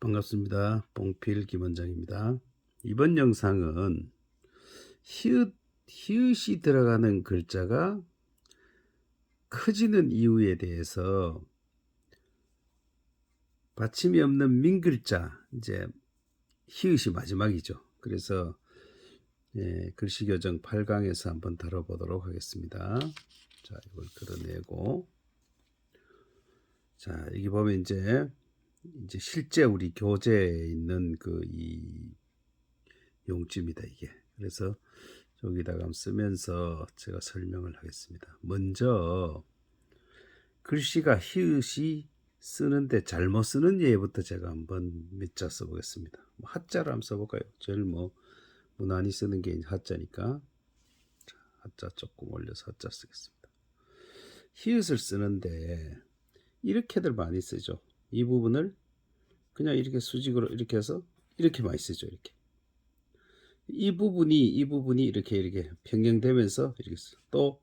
반갑습니다. 뽕필 김원장입니다. 이번 영상은 히읗이 들어가는 글자가 커지는 이유에 대해서 받침이 없는 민글자, 이제 히읗이 마지막이죠. 그래서 글씨교정 8강에서 한번 다뤄보도록 하겠습니다. 자, 이걸 걸어내고, 자, 여기 보면 이제 실제 우리 교재에 있는 이 용지입니다, 이게. 그래서 여기다가 쓰면서 제가 설명을 하겠습니다. 먼저 글씨가 히읗이 쓰는데 잘못 쓰는 예부터 제가 한번 몇 자 써보겠습니다. 하자로 한번 써볼까요? 제일 무난히 쓰는 게 하자니까. 자, 하자 조금 올려서 하자 쓰겠습니다. 히읗을 쓰는데 이렇게들 많이 쓰죠. 이 부분을 그냥 이렇게 수직으로 이렇게 해서 이렇게 많이 쓰죠. 이렇게. 이 부분이 이렇게 변경되면서 이렇게 또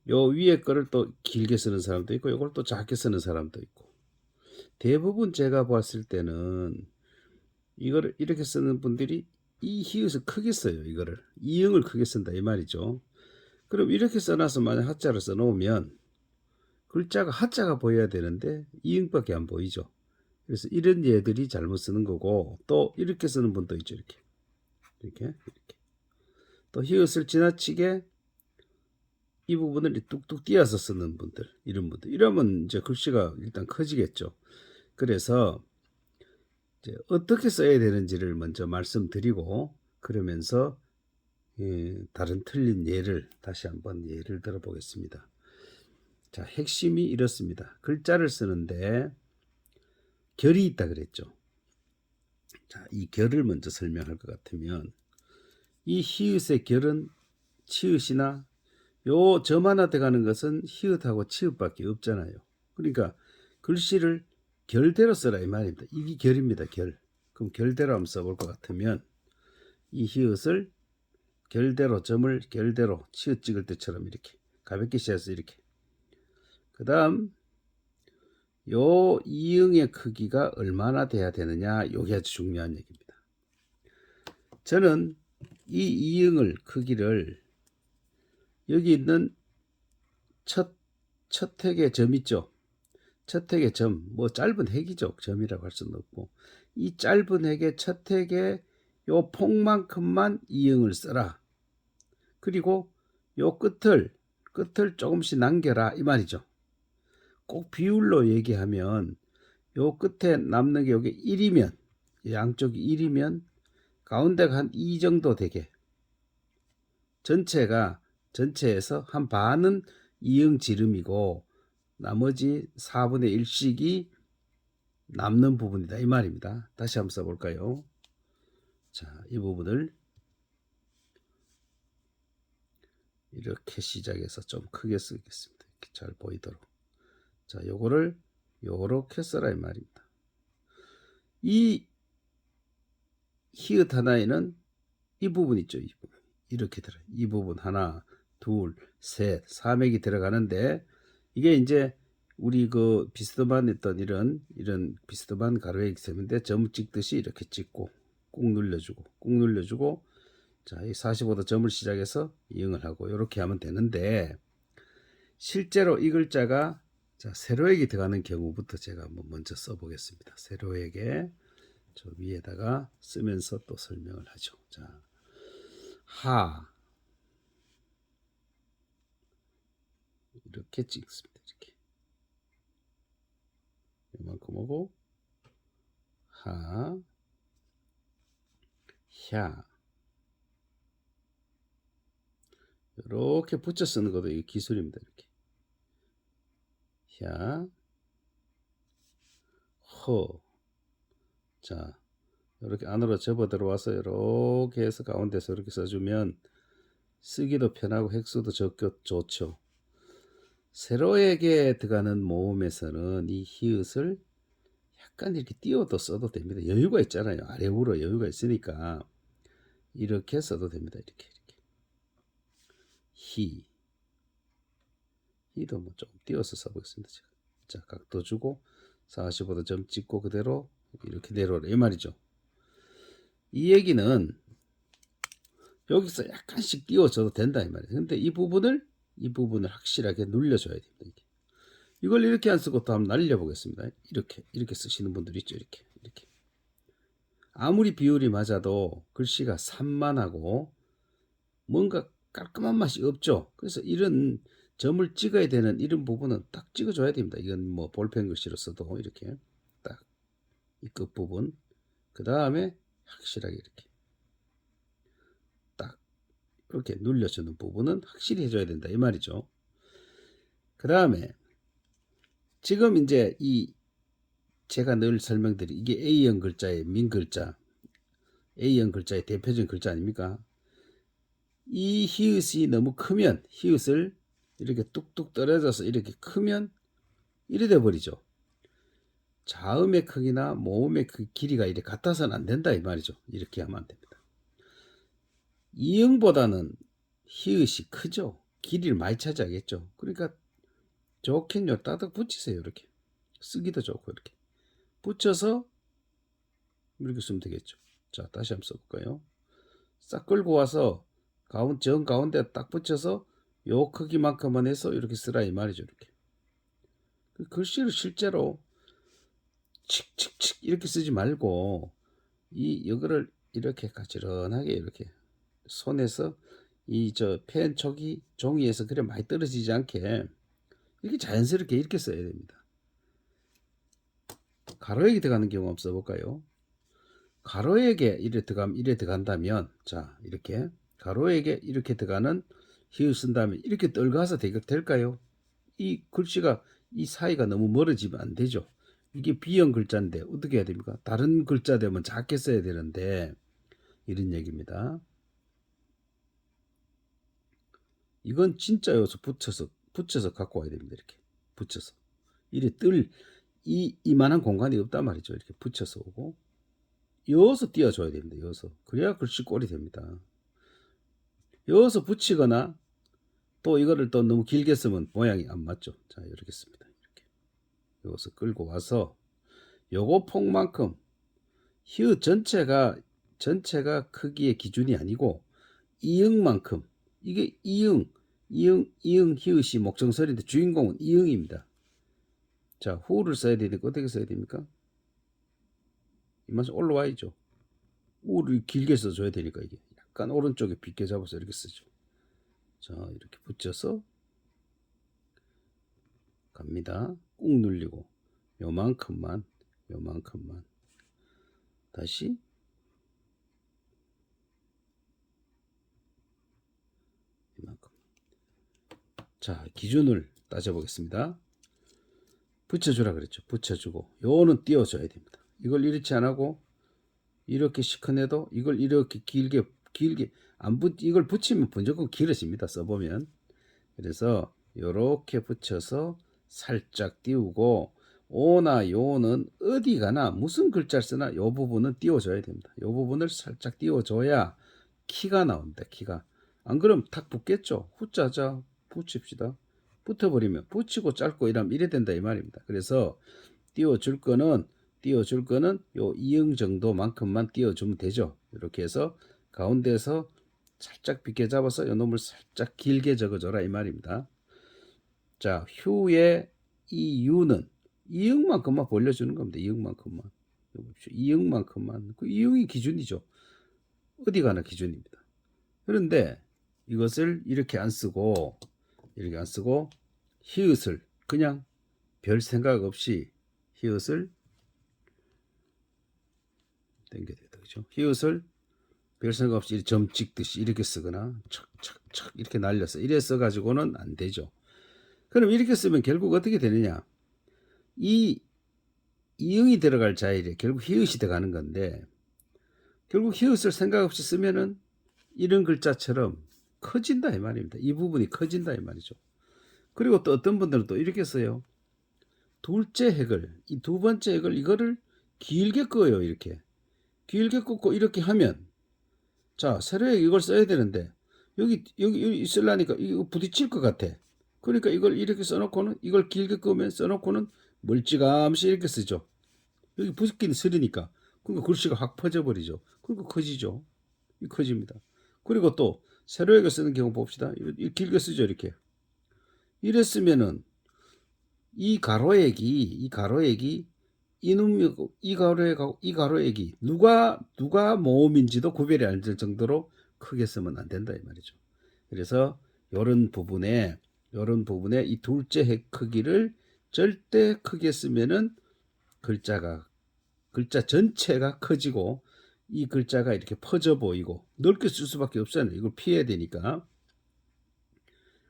요 위에 거를 또 길게 쓰는 사람도 있고 요걸 또 작게 쓰는 사람도 있고, 대부분 제가 봤을 때는 이거를 이렇게 쓰는 분들이 이 히읗을 크게 써요. 이거를 이응을 크게 쓴다 이 말이죠. 그럼 이렇게 써놔서 만약 하자를 써놓으면 글자가 하자가 보여야 되는데 이응밖에 안 보이죠. 그래서 이런 예들이 잘못 쓰는 거고, 또 이렇게 쓰는 분도 있죠. 이렇게 또 히읗을 지나치게 이 부분을 뚝뚝 띄어서 쓰는 분들, 이런 분들, 이러면 이제 글씨가 일단 커지겠죠. 그래서 이제 어떻게 써야 되는지를 먼저 말씀드리고, 그러면서 다른 틀린 예를 다시 한번 예를 들어 보겠습니다. 자, 핵심이 이렇습니다. 글자를 쓰는데 결이 있다 그랬죠. 자, 이 결을 먼저 설명할 것 같으면, 이 히읗의 결은 치읓이나 요 점 하나 들어가는 것은 히읗하고 치읓밖에 없잖아요. 그러니까 글씨를 결대로 써라 이 말입니다. 이게 결입니다. 결. 그럼 결대로 한번 써볼 것 같으면 이 히읗을 결대로, 점을 결대로 치읓 찍을 때처럼 이렇게 가볍게 씌어서 이렇게. 그 다음 요 이응의 크기가 얼마나 돼야 되느냐, 요게 아주 중요한 얘기입니다. 저는 이 이응을 크기를 여기 있는 첫 핵의 점 있죠. 첫 핵의 점, 짧은 핵이죠. 점이라고 할 수는 없고, 이 짧은 핵의 첫 핵의 요 폭만큼만 이응을 써라. 그리고 요 끝을 조금씩 남겨라 이 말이죠. 꼭 비율로 얘기하면 요 끝에 남는 게 여기 1이면, 양쪽이 1이면 가운데가 한 2 정도 되게, 전체에서 한 반은 이응 지름이고 나머지 4분의 1씩이 남는 부분이다 이 말입니다. 다시 한번 써볼까요? 자, 이 부분을 이렇게 시작해서 좀 크게 쓰겠습니다. 이렇게 잘 보이도록. 자, 요거를 요렇게 써라 이 말입니다. 이 히읗 하나에는 이 부분 있죠. 이 부분. 이렇게 들어. 이 부분 하나, 둘, 셋, 3액이 들어가는데, 이게 이제 우리 비스듬한 했던 이런 비스듬한 가로액 셈인데, 점 찍듯이 이렇게 찍고 꾹 눌러주고, 자, 이 45도 점을 시작해서 이응을 하고 이렇게 하면 되는데, 실제로 이 글자가 자, 세로액이 들어가는 경우부터 제가 한번 먼저 써보겠습니다. 세로액에 저 위에다가 쓰면서 또 설명을 하죠. 자, 하 이렇게 찍습니다. 이렇게 이만큼 오고, 하, 야 이렇게 붙여 쓰는 것도 이 기술입니다. 이렇게 야, 허. 자, 이렇게 안으로 접어 들어와서 이렇게 해서 가운데서 이렇게 써주면 쓰기도 편하고 획수도 좋죠. 세로에게 들어가는 모음에서는 이 히읗을 약간 이렇게 띄워도 써도 됩니다. 여유가 있잖아요. 아래 우로 여유가 있으니까 이렇게 써도 됩니다. 이렇게 히도 좀 띄워서 써보겠습니다. 제가. 자, 각도 주고 45도 점 찍고 그대로 이렇게 내려오라 이 말이죠. 이 얘기는 여기서 약간씩 띄워줘도 된다 이 말이에요. 근데 이 부분을 확실하게 눌려줘야 됩니다. 이걸 이렇게 안 쓰고 또 한번 날려보겠습니다. 이렇게 쓰시는 분들 있죠. 이렇게 아무리 비율이 맞아도 글씨가 산만하고 뭔가 깔끔한 맛이 없죠. 그래서 이런 점을 찍어야 되는 이런 부분은 딱 찍어줘야 됩니다. 이건 뭐 볼펜 글씨로 써도 이렇게 딱 이 끝부분 그 다음에 확실하게 이렇게 딱 이렇게 눌려주는 부분은 확실히 해줘야 된다 이 말이죠. 그 다음에 지금 이제 이 제가 늘 설명드린 이게 A형 글자의 민글자, A형 글자의 대표적인 글자 아닙니까? 이 히읗이 너무 크면 히읗을 이렇게 뚝뚝 떨어져서 이렇게 크면 이래 돼 버리죠. 자음의 크기나 모음의 길이가 이렇게 같아서는 안 된다 이 말이죠. 이렇게 하면 안 됩니다. 이응보다는 히읗이 크죠. 길이를 많이 차지하겠죠. 그러니까 좋겠요. 따닥 붙이세요. 이렇게 쓰기도 좋고 이렇게 붙여서 이렇게 쓰면 되겠죠. 자, 다시 한번 써볼까요? 싹 끌고 와서 정 가운데 딱 붙여서 요 크기만큼만 해서 이렇게 쓰라 이 말이죠. 이렇게 글씨를 실제로 칙칙칙 이렇게 쓰지 말고 이거를 이렇게 가지런하게 이렇게 손에서 이 펜 촉이 종이에서 그래 많이 떨어지지 않게 이렇게 자연스럽게 이렇게 써야 됩니다. 가로액이 들어가는 경우 한번 써볼까요? 가로액에 이래 들어간다면 자 이렇게 가로액에 이렇게 들어가는 히읗 쓴다면 이렇게 떨가서 될까요? 이 글씨가 이 사이가 너무 멀어지면 안 되죠. 이게 B형 글자인데 어떻게 해야 됩니까? 다른 글자 되면 작게 써야 되는데 이런 얘기입니다. 이건 진짜 여기서 붙여서 갖고 와야 됩니다. 이렇게 붙여서 이래 이만한 공간이 없단 말이죠. 이렇게 붙여서 오고 여기서 띄워줘야 됩니다. 여기서 그래야 글씨 꼴이 됩니다. 여기서 붙이거나 또 이거를 또 너무 길게 쓰면 모양이 안 맞죠. 자 이렇게 씁니다. 이렇게 여기서 끌고 와서 요거 폭만큼 히읗 전체가 크기의 기준이 아니고 이응만큼 이게 이응 히읗이 목적설인데 주인공은 이응입니다. 자 후를 써야 되니까 어떻게 써야 됩니까? 이만큼 올라와야죠. 우를 길게 써줘야 되니까 이게 약간 오른쪽에 빗게 잡아서 이렇게 쓰죠. 자 이렇게 붙여서 갑니다. 꾹 눌리고 요만큼만 다시 이만큼. 자 기준을 따져보겠습니다. 붙여주라 그랬죠. 붙여주고 요는 띄워줘야 됩니다. 이걸 이렇게 안 하고 이렇게 시커내도 이걸 이렇게 길게 이걸 붙이면 무조건 길어집니다. 써보면. 그래서 요렇게 붙여서 살짝 띄우고 오나 요는 어디 가나 무슨 글자를 쓰나 요 부분은 띄워줘야 됩니다. 요 부분을 살짝 띄워줘야 키가 나옵니다. 키가. 안 그러면 탁 붙겠죠. 후자자 붙입시다. 붙어버리면 붙이고 짧고 이러면 이래 된다 이 말입니다. 그래서 띄워줄 거는 요 이응 정도만큼만 띄워주면 되죠. 이렇게 해서 가운데서 살짝 빗게 잡아서 요 놈을 살짝 길게 적어줘라 이 말입니다. 자 휴의 이 유는 이응만큼만 벌려주는 겁니다. 이응만큼만. 이응만큼만. 그 이응이 기준이죠. 어디 가나 기준입니다. 그런데 이것을 이렇게 안 쓰고 히읗을 그냥 별 생각 없이 히읗을 당겨야 되죠. 그죠? 히읗을 별 생각 없이 점 찍듯이 이렇게 쓰거나 척척척 이렇게 날려서 이래 써가지고는 안 되죠. 그럼 이렇게 쓰면 결국 어떻게 되느냐? 이 이응이 들어갈 자리에 결국 히읗이 들어가는 건데 결국 히읗을 생각 없이 쓰면은 이런 글자처럼 커진다 이 말입니다. 이 부분이 커진다 이 말이죠. 그리고 또 어떤 분들은 또 이렇게 써요. 둘째 핵을 이 두 번째 핵을 이거를 길게 꺼요. 이렇게 길게 꽂고 이렇게 하면 자 세로액 이걸 써야 되는데 여기 쓰려니까 이거 부딪힐 것 같아. 그러니까 이걸 이렇게 써놓고는 이걸 길게 끄면 써놓고는 멀찌감치 이렇게 쓰죠. 여기 붓기는 쓰리니까. 그러니까 글씨가 확 퍼져버리죠. 그러니까 커지죠. 이 커집니다. 그리고 또 세로역을 쓰는 경우 봅시다. 이 길게 쓰죠, 이렇게. 이랬으면은 이 가로액이 이놈이고 이 가로액이 누가 모음인지도 구별이 안 될 정도로 크게 쓰면 안 된다 이 말이죠. 그래서 이런 부분에 이 둘째 핵 크기를 절대 크게 쓰면은 글자 전체가 커지고 이 글자가 이렇게 퍼져 보이고 넓게 쓸 수밖에 없잖아요. 이걸 피해야 되니까.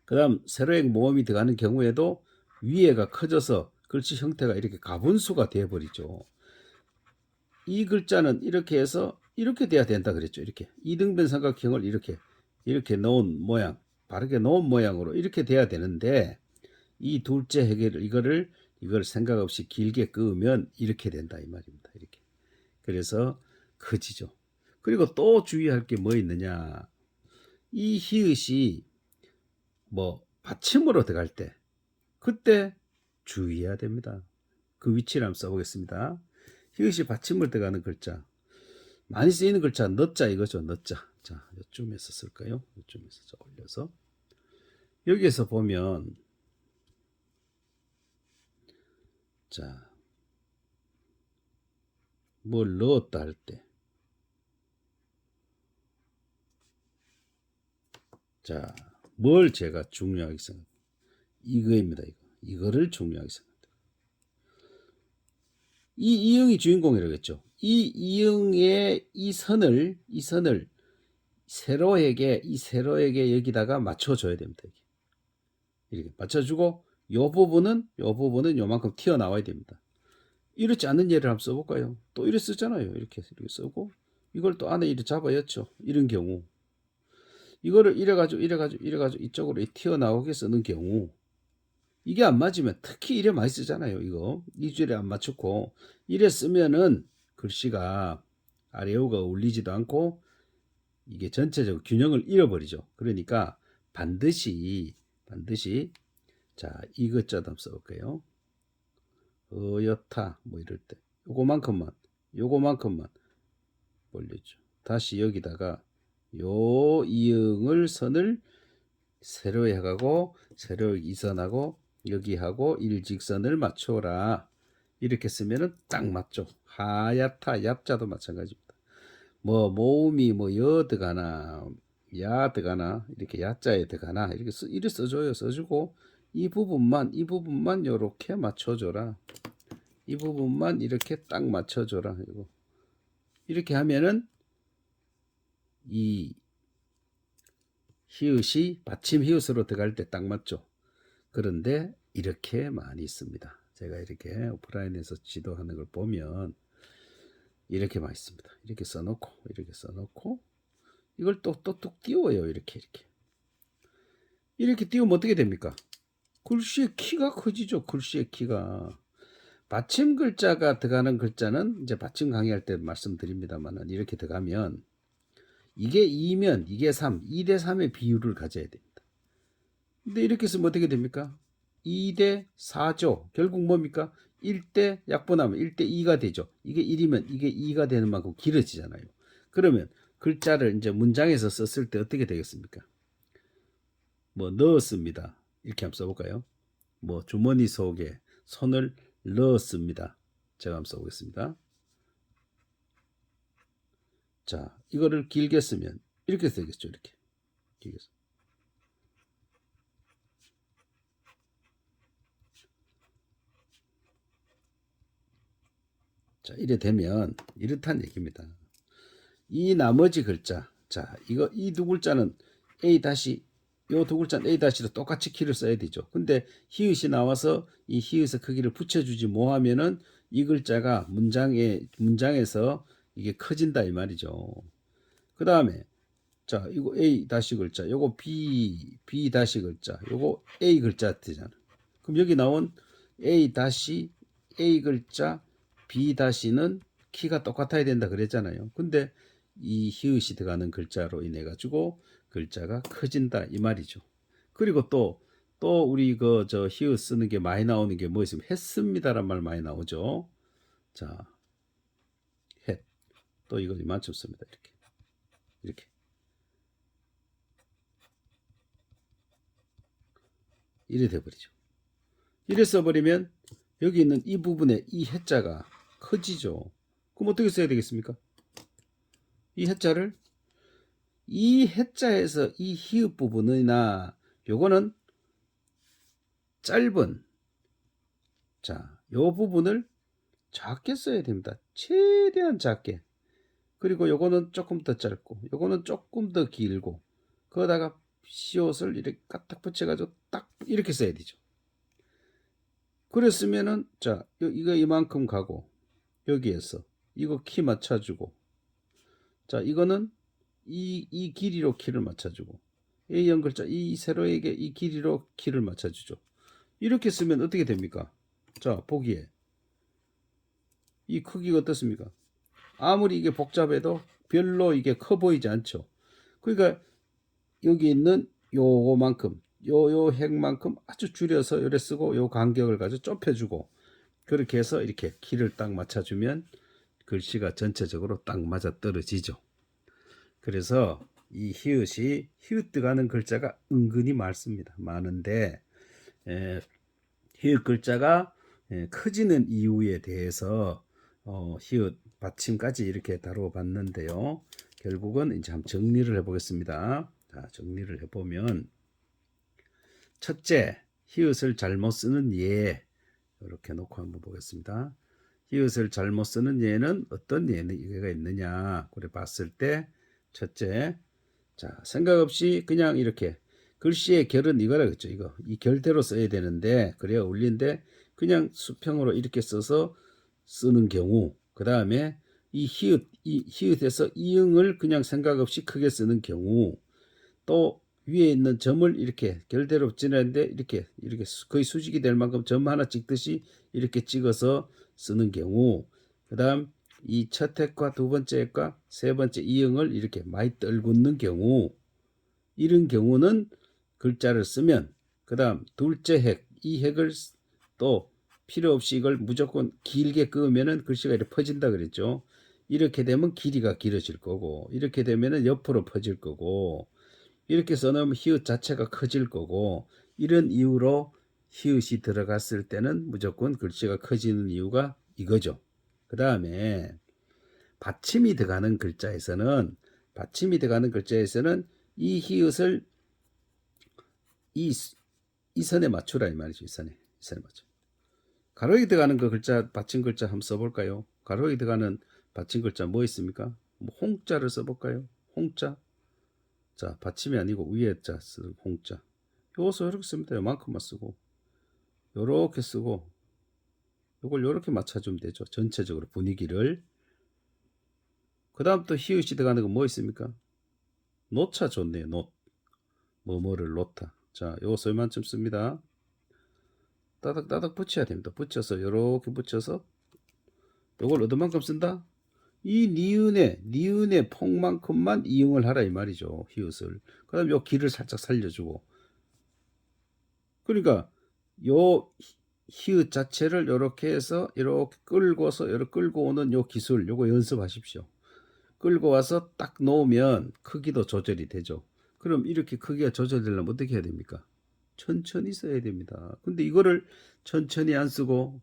그다음 세로액 모음이 들어가는 경우에도 위에가 커져서 글씨 형태가 이렇게 가분수가 되어 버리죠. 이 글자는 이렇게 해서 이렇게 돼야 된다 그랬죠. 이렇게 이등변 삼각형을 이렇게 놓은 모양, 바르게 놓은 모양으로 이렇게 돼야 되는데 이 둘째 해결을 이걸 생각 없이 길게 그으면 이렇게 된다 이 말입니다. 이렇게. 그래서 커지죠. 그리고 또 주의할 게 뭐 있느냐? 이 히읗이 뭐 받침으로 들어갈 때 그때 주의해야 됩니다. 그 위치를 한번 써보겠습니다. 히읗이 받침을 들어가는 글자 많이 쓰이는 글자 너자 이거죠. 너자. 자, 이쯤에서 쓸까요? 이쯤에서 올려서 여기에서 보면 자, 뭘 넣었다 할 때 자, 뭘 제가 중요하게 생각합니다. 이거입니다. 이거를 중요하게 생각합니다. 이 이응이 주인공이라고 했죠. 이 이응의 이 선을 세로에게 여기다가 맞춰줘야 됩니다. 이렇게 맞춰주고 요 부분은 요만큼 튀어나와야 됩니다. 이렇지 않는 예를 한번 써볼까요? 또 이렇게 쓰잖아요. 이렇게 쓰고 이걸 또 안에 이렇게 잡아였죠. 이런 경우 이거를 이래가지고 이쪽으로 튀어나오게 쓰는 경우 이게 안 맞으면 특히 이래 많이 쓰잖아요. 이거 이 줄에 안 맞추고 이래 쓰면은 글씨가 아래오가 어울리지도 않고 이게 전체적으로 균형을 잃어버리죠. 그러니까 반드시 자 이것저것 한번 써볼게요. 여타 뭐 이럴 때 요거만큼만 올려줘. 다시 여기다가 요 이응을 선을 세로에 해가고 세로 이선하고 여기하고 일직선을 맞춰라. 이렇게 쓰면은 딱 맞죠. 하얗다 얍자도 마찬가지입니다. 뭐 모음이 뭐 여 들어가나 야 들어가나 이렇게 야자에 들어가나 이렇게 써줘요. 써주고 이 부분만 요렇게 맞춰줘라. 이 부분만 이렇게 딱 맞춰줘라. 이렇게 하면은 이 히읗이 받침 히읗으로 들어갈 때 딱 맞죠. 그런데 이렇게 많이 씁니다. 제가 이렇게 오프라인에서 지도하는 걸 보면 이렇게 많이 씁니다. 이렇게 써놓고 이걸 또 뚝 띄워요. 이렇게 띄우면 어떻게 됩니까? 글씨의 키가 커지죠. 글씨의 키가. 받침 글자가 들어가는 글자는 이제 받침 강의할 때 말씀드립니다만 이렇게 들어가면 이게 2면 이게 3, 2대 3의 비율을 가져야 됩니다. 근데 이렇게 쓰면 어떻게 됩니까? 2대 4죠. 결국 뭡니까? 1대 약분하면 1대 2가 되죠. 이게 1이면 이게 2가 되는 만큼 길어지잖아요. 그러면 글자를 이제 문장에서 썼을 때 어떻게 되겠습니까? 뭐 넣었습니다. 이렇게 한번 써볼까요? 뭐 주머니 속에 손을 넣었습니다. 제가 한번 써보겠습니다. 자, 이거를 길게 쓰면 이렇게 되겠죠. 이렇게 길게 써. 자, 이래 되면 이렇다는 얘기입니다. 이 나머지 글자, 자, 이 두 글자는 A 다시, 요 두 글자는 A 다시로 똑같이 키를 써야 되죠. 근데 히읗이 나와서 이 히읗의 크기를 붙여주지 뭐하면은 이 글자가 문장에서 이게 커진다 이 말이죠. 그 다음에 자, 이거 A 다시 글자, 요거 B 다시 글자, 요거 A 글자 되잖아. 그럼 여기 나온 A 다시 A 글자 B 다시는 키가 똑같아야 된다 그랬잖아요. 근데 이 히읗이 들어가는 글자로 인해 가지고 글자가 커진다 이 말이죠. 그리고 또 우리 저 히읗 쓰는 게 많이 나오는 게 뭐 있으면 했습니다란 말 많이 나오죠. 자, 또 이거 이만큼 씁니다. 이렇게 이래 돼버리죠. 이래 써버리면 여기 있는 이 부분에 이 해자가 커지죠. 그럼 어떻게 써야 되겠습니까? 이 해자를 이 해자에서 이 히읗 부분이나 요거는 짧은 요 부분을 작게 써야 됩니다. 최대한 작게. 그리고 요거는 조금 더 짧고 요거는 조금 더 길고 거기다가 시옷을 이렇게 까딱 붙여가지고 딱 이렇게 써야 되죠. 그랬으면은 이거 이만큼 가고 여기에서 이거 키 맞춰주고 이거는 이 길이로 키를 맞춰주고 A형 글자 이 세로에게 이 길이로 키를 맞춰주죠. 이렇게 쓰면 어떻게 됩니까? 보기에 이 크기가 어떻습니까? 아무리 이게 복잡해도 별로 이게 커 보이지 않죠. 그러니까 여기 있는 요만큼 요 핵만큼 아주 줄여서 요래 쓰고 요 간격을 가지고 좁혀주고 그렇게 해서 이렇게 키를 딱 맞춰주면 글씨가 전체적으로 딱 맞아 떨어지죠. 그래서 이 히읗이 히읗 들어가는 글자가 은근히 많은데 히읗 글자가 커지는 이유에 대해서 히읗 받침까지 이렇게 다루어 봤는데요. 결국은 이제 한번 정리를 해보겠습니다. 정리를 해보면 첫째, 히읗을 잘못 쓰는 예. 이렇게 놓고 한번 보겠습니다. 히읗을 잘못 쓰는 예는 어떤 예가 있느냐. 그래 봤을 때 첫째, 생각 없이 그냥 이렇게 글씨의 결은 이거라겠죠. 이 결대로 써야 되는데 그래야 어울리는데 그냥 수평으로 이렇게 써서 쓰는 경우, 그 다음에 이 히읗에서 이응을 그냥 생각 없이 크게 쓰는 경우, 또 위에 있는 점을 이렇게 결대로 지나는데 이렇게 거의 수직이 될 만큼 점 하나 찍듯이 이렇게 찍어서 쓰는 경우, 그 다음 이 첫 핵과 두 번째 핵과 세 번째 이응을 이렇게 많이 떨구는 경우, 이런 경우는 글자를 쓰면 그 다음 둘째 핵, 이 핵을 또 필요 없이 이걸 무조건 길게 그으면은 글씨가 이렇게 퍼진다 그랬죠. 이렇게 되면 길이가 길어질 거고, 이렇게 되면은 옆으로 퍼질 거고, 이렇게 써놓으면 히읗 자체가 커질 거고, 이런 이유로 히읗이 들어갔을 때는 무조건 글씨가 커지는 이유가 이거죠. 그 다음에 받침이 들어가는 글자에서는 이 히읗을 이 선에 맞추라 이 말이죠. 이 선에 맞춰. 가로에 들어가는 그 글자 받침 글자 한번 써볼까요? 가로에 들어가는 받침 글자 뭐 있습니까? 홍자를 써볼까요? 홍자. 받침이 아니고 위에 자 쓰는 홍자. 요것을 이렇게 씁니다. 요만큼만 쓰고 요렇게 쓰고 요걸 요렇게 맞춰주면 되죠. 전체적으로 분위기를. 그 다음 또 히읗이 들어가는 거 뭐 있습니까? 노차 좋네요. 뭐뭐를 놓다. 요것을 이만큼 씁니다. 따닥따닥 붙여야 됩니다. 붙여서 요렇게 붙여서 요걸 얻은만큼 쓴다. 이 니은의 폭만큼만 이응을 하라 이 말이죠. 히읗을. 그 다음에 요 길을 살짝 살려주고. 그러니까 요 히읗 자체를 요렇게 해서 이렇게 끌고서 요렇게 끌고 오는 요 기술 요거 연습하십시오. 끌고 와서 딱 놓으면 크기도 조절이 되죠. 그럼 이렇게 크기가 조절되려면 어떻게 해야 됩니까? 천천히 써야 됩니다. 근데 이거를 천천히 안 쓰고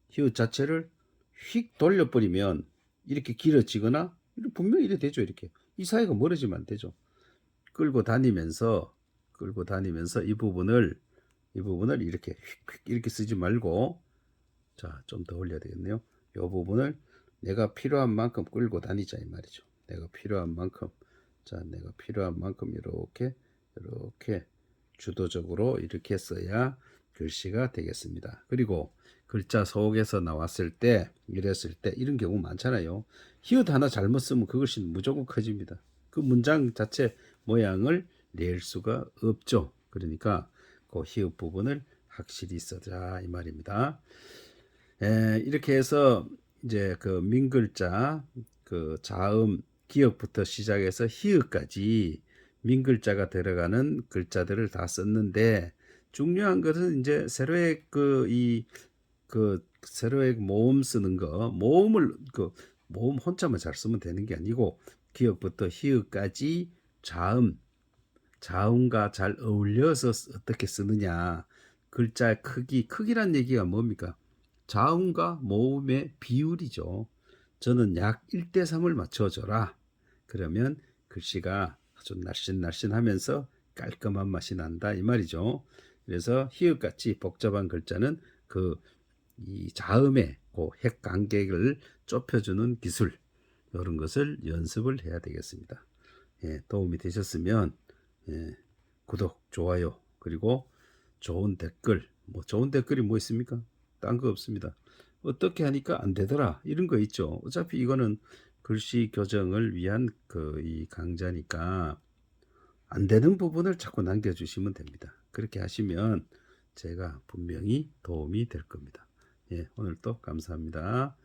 히읗 자체를 휙 돌려버리면 이렇게 길어지거나 분명히 이래 되죠. 이렇게 이 사이가 멀어지면 안 되죠. 끌고 다니면서 이 부분을 이렇게 휙휙 이렇게 쓰지 말고 좀 더 올려야 되겠네요. 이 부분을 내가 필요한 만큼 끌고 다니자 이 말이죠. 내가 필요한 만큼 이렇게 주도적으로 이렇게 써야 글씨가 되겠습니다. 그리고 글자 속에서 나왔을 때 이랬을 때 이런 경우 많잖아요. 히읗 하나 잘못 쓰면 그 글씨는 무조건 커집니다. 그 문장 자체 모양을 낼 수가 없죠. 그러니까 그 히읗 부분을 확실히 써자 이 말입니다. 이렇게 해서 이제 그 민글자 그 자음 기역부터 시작해서 히읗까지 민글자가 들어가는 글자들을 다 썼는데, 중요한 것은 이제 세로획 세로획 모음 쓰는 거, 모음을 모음 혼자만 잘 쓰면 되는 게 아니고 기역부터 히읗까지 자음과 잘 어울려서 어떻게 쓰느냐. 글자 크기란 얘기가 뭡니까? 자음과 모음의 비율이죠. 저는 약 1대3을 맞춰줘라. 그러면 글씨가 아주 날씬날씬하면서 깔끔한 맛이 난다 이 말이죠. 그래서 히읗같이 복잡한 글자는 이 자음의 그 핵 간격을 좁혀주는 기술, 이런 것을 연습을 해야 되겠습니다. 예, 도움이 되셨으면 예, 구독, 좋아요, 그리고 좋은 댓글. 좋은 댓글이 뭐 있습니까? 딴 거 없습니다. 어떻게 하니까 안 되더라 이런 거 있죠. 어차피 이거는 글씨 교정을 위한 이 강좌니까 안 되는 부분을 자꾸 남겨주시면 됩니다. 그렇게 하시면 제가 분명히 도움이 될 겁니다. 예, 오늘 또 감사합니다.